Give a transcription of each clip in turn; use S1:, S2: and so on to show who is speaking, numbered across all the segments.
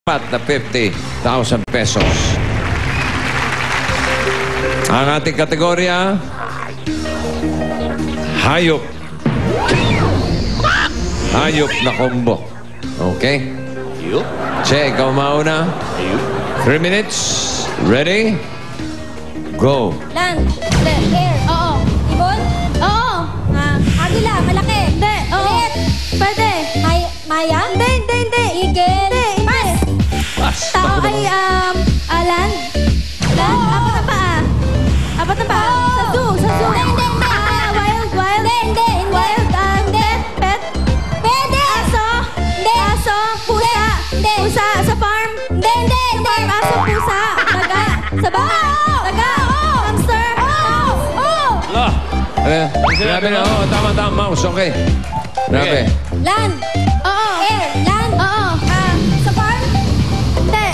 S1: na 50,000 pesos. Ang ating kategorya, hayop. Hayop na combo. Okay?
S2: Hayop?
S1: Che, ikaw mauna.
S2: Hayop?
S1: 3 minutes. Ready? Go.
S3: Land. Hindi. Air. Oo. Ibon? Oo. Agila. Malaki. Hindi. Oo. Liit. Pwede. Maya? Hindi. Eagle. Hindi.
S1: Pass.
S3: Tao ay, land. Land? Apat na paa. Sa zoo. Hindi. Wild. Hindi. Hindi. Pet. Pwede. Aso. Hindi. Aso. Pusa. Hindi. Pusa. Sa farm. Hindi. Farm. Aso. Pusa. Daga. Sa bahay. Daga. Hamster.
S1: Lo. Grabe na. Oo, tama. Mouse. Okay. Grabe.
S3: Land. Oo. Air. Land. Oo. Sa farm?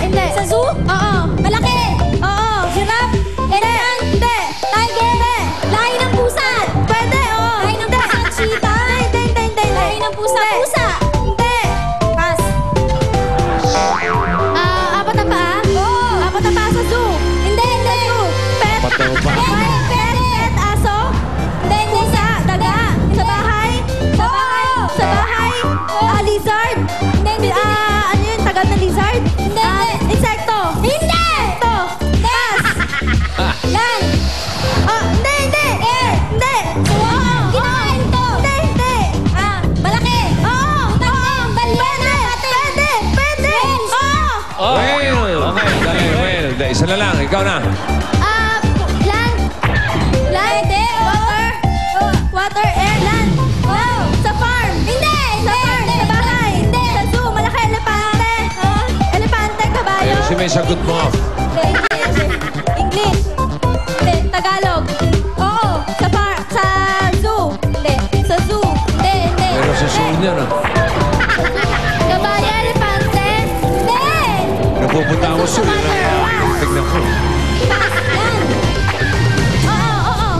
S3: Hindi. Sa zoo? Oo. Malaki? Oo. Giraffe? Elephant? Hindi. Tiger? Hindi. Lahi ng pusa? Pwede, oo. Lahi ng pusa? Cheetah? Hindi. Lahi ng pusa? Pusa? Hindi. Pass. Apat na paa? Oo. Apat na paa sa zoo? Hindi. Zoo? Pet?
S1: Apat na paa.
S3: Pet? Aso? Hindi. Pusa? Daga? Sa bahay? Sa bahay? Lizard? Hindi. Ano yun? Tagal na lizard? Hindi. Insekto? Hindi! Pass! Land? Hindi. Air? Hindi. Kinain to? Hindi. Malaki? Oo. Pwede. Oo.
S1: Well. Okay. Dali, well. Isa na lang. Ikaw na.
S3: Land? Hindi. Water? Air? Land? Wow. Sa farm? Hindi. Sa farm? Sa bahay? Hindi. Sa zoo? Malaki? Elepante? Elepante? Kabayo?
S1: Ayun, si may sagot mo.
S3: English? Hindi. Tagalog? Oo. Sa zoo? Hindi. Sa zoo? Hindi.
S1: Pero sa suod niya na.
S3: Kabayo? Elepante? Hindi.
S1: Napupunta ako sa tignan ko.
S3: Land? Oo.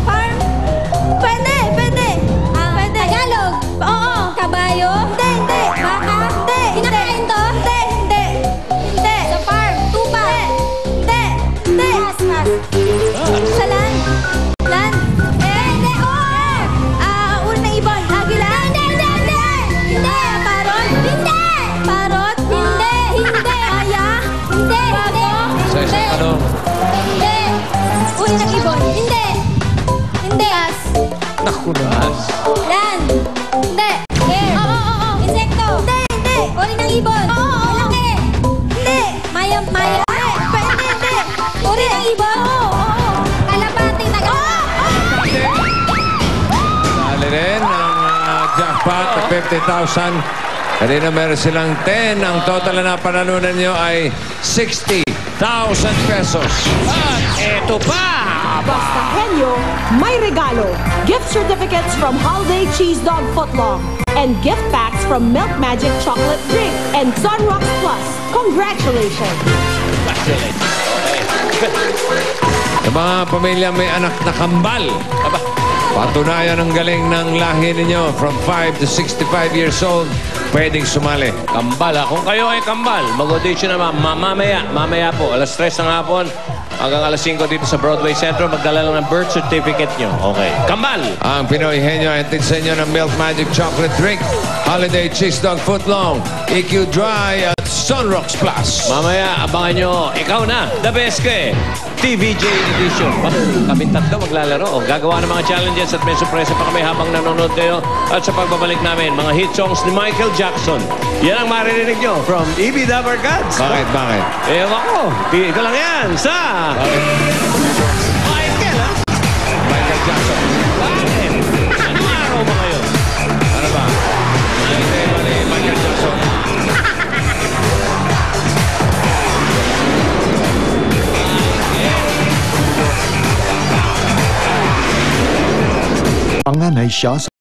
S3: Farm? Pwede. Tagalog? Oo. Kabayo? Hindi. Baka? Hindi. Kinakain to? Hindi. Sa farm? Tupa? Hindi. Pass. Sa land? Land? Hindi. Uri ng ibon? Agila? Hindi. Parot? Hindi. Parot? Hindi. Aya? Hindi.
S1: Sa isang ano?
S3: Hindi. Uri ng ibon? Hindi. Pass.
S1: Naku na.
S3: Land. Hindi. Air. Oo. Insekto. Hindi. Uri ng ibon. Malaki. Hindi. Maya. Hindi. Uri ng ibon. Kalapati.
S1: Dali rin ang jackpot na 50,000. Kanina meron silang 10. Ang total na napanalunan nyo ay 60,000 pesos.
S2: At eto pa!
S4: Basta Henyo, may regalo. Gift certificates from Holiday Cheese Dog Footlong and gift packs from Milk Magic Chocolate Drink and Sunrocks Plus. Congratulations!
S1: Sa mga pamilya may anak na kambal, patunayan ang galing ng lahi ninyo from 5 to 65 years old, pwedeng sumali.
S2: Kambal ha. Kung kayo ay kambal, mag-audition naman mamaya po, alas 3 ng hapon hanggang alas 5 dito sa Broadway Centro. Magdala lang ng birth certificate nyo. Okay. Kambal!
S1: Ang Pinoy Henyo ay hatid sa inyo ng Milk Magic Chocolate Drink, Holiday Cheese Dog Footlong, EQ Dry at Sunrocks Plus.
S2: Mamaya, abangan nyo. Ikaw na, the best ka eh. TVJ Edition. Kaming tatlo maglalaro. Gagawa ng mga challenges at may surpresa pa kami habang nanonood kayo. At sa pagbabalik namin, mga hit songs ni Michael Jackson. Yan ang maririnig nyo from EB Dabber Gods.
S1: Bakit?
S2: Ewan ko. Ito lang yan sa... Michael, ha?
S1: Michael Jackson.
S2: Bakit? Anong araw ba kayo?
S1: Ano ba? Mali, Michael Jackson.
S5: Panganay siya sa